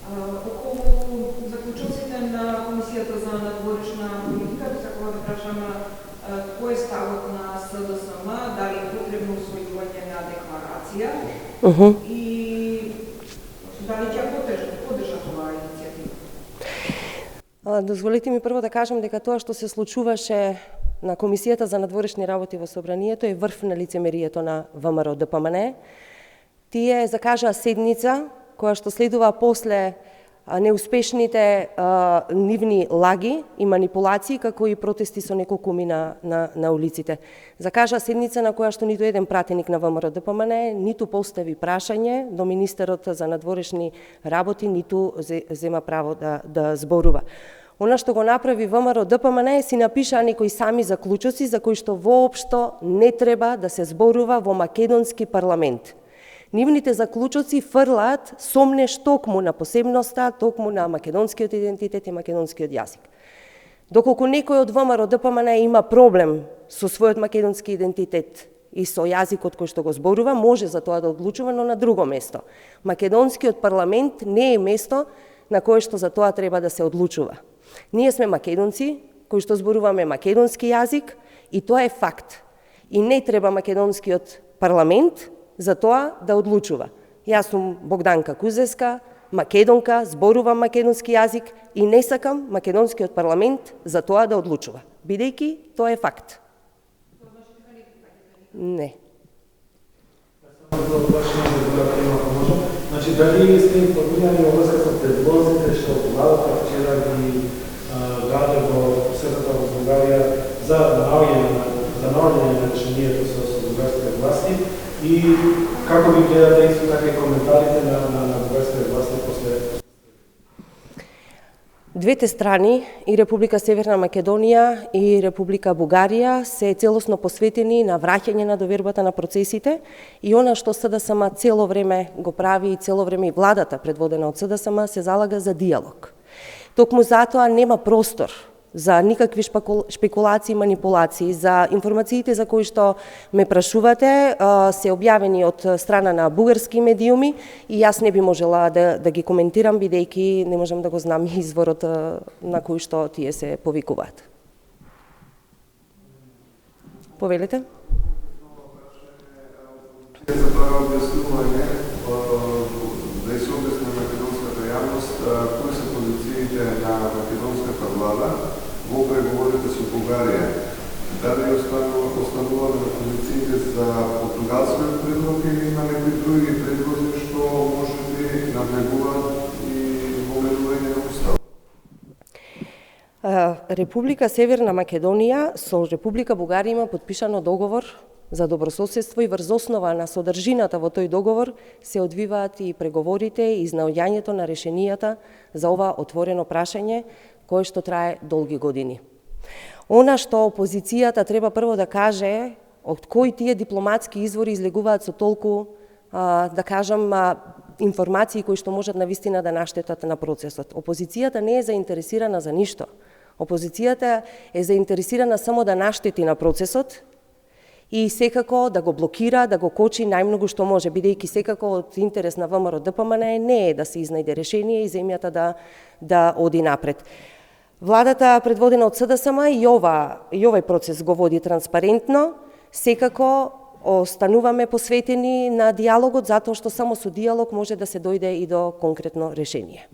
Околу заклучоците на Комисијата за надворешна политика, би сакала да кажам кој е ставот на СДСМ, дали е потребно усвојување на декларација и дали ќе поддржат оваа иницијатива? Дозволете ми прво да кажам дека тоа што се случуваше на Комисијата за надворешни работи во Собранието е врв на лицемерието на ВМРО ДПМН. Тие закажаа седница која што следува после неуспешните нивни лаги и манипулации, како и протести со неколкуми на улиците. Закажа седница на која што ниту еден пратеник на ВМРО ДПМН ниту постави прашање до министерот за надворешни работи, ниту зема право да зборува. Она што го направи ВМРО ДПМН си напишаа некои сами заклучоци за кои што воопшто не треба да се зборува во македонски парламент. Нивните заклучоци фрлаат сомнеш токму на посебноста, токму на македонскиот идентитет и македонскиот јазик. Доколку некој од ВМРО ДПМН има проблем со својот македонски идентитет и со јазикот кој што го зборува, може за тоа да одлучува, но на друго место. Македонскиот парламент не е место на кое што за тоа треба да се одлучува. Ние сме македонци кои што зборуваме македонски јазик и тоа е факт. И не треба македонскиот парламент за тоа да одлучува. Јас сум Богданка Кузеска, македонка, зборувам македонски јазик и не сакам македонскиот парламент за тоа да одлучува, бидејќи тоа е факт. Не. Значи, дали сте информирани во врска со предлозите што владата вчера ги даде во посетата во Бугарија за наоѓање на решението со бугарските власти и како ви гледате исто така и коментарите на бугарските власти после? Двете страни, и Република Северна Македонија и Република Бугарија, се целосно посветени на враќање на довербата на процесите и она што СДСМ цело време го прави и цело време и владата предводена од СДСМ се залага за диалог. Токму затоа нема простор за никакви шпекулации и манипулации, за информациите за кои што ме прашувате се објавени од страна на бугарски медиуми и јас не би можела да ги коментирам, бидејќи не можам да го знам изворот на кој што тие се повикуваат. Повелете? За прво објаснување, да се објасни македонската јавност, кои се позициите на македонската влада во преговорите со Бугарија. Дали остануваме на позициите за португалскиот предлог или има некои други предлози што може би надлегуваат и во менување на Устав? Република Северна Македонија со Република Бугарија има подпишано договор за добрососедство и врз основа на содржината во тој договор се одвиваат и преговорите и изнаоѓањето на решенијата за ова отворено прашање кое што трае долги години. Она што опозицијата треба прво да каже од кои тие дипломатски извори излегуваат со толку, да кажам, информации кои што можат навистина да наштетат на процесот. Опозицијата не е заинтересирана за ништо. Опозицијата е заинтересирана само да наштети на процесот и секако да го блокира, да го кочи најмногу што може, бидејќи секако од интерес на ВМРО ДПМН не е да се изнајде решение и земјата да оди напред. Владата предводена од СДСМ и овој процес го води транспарентно, секако остануваме посветени на диалогот, затоа што само со диалог може да се дојде и до конкретно решение.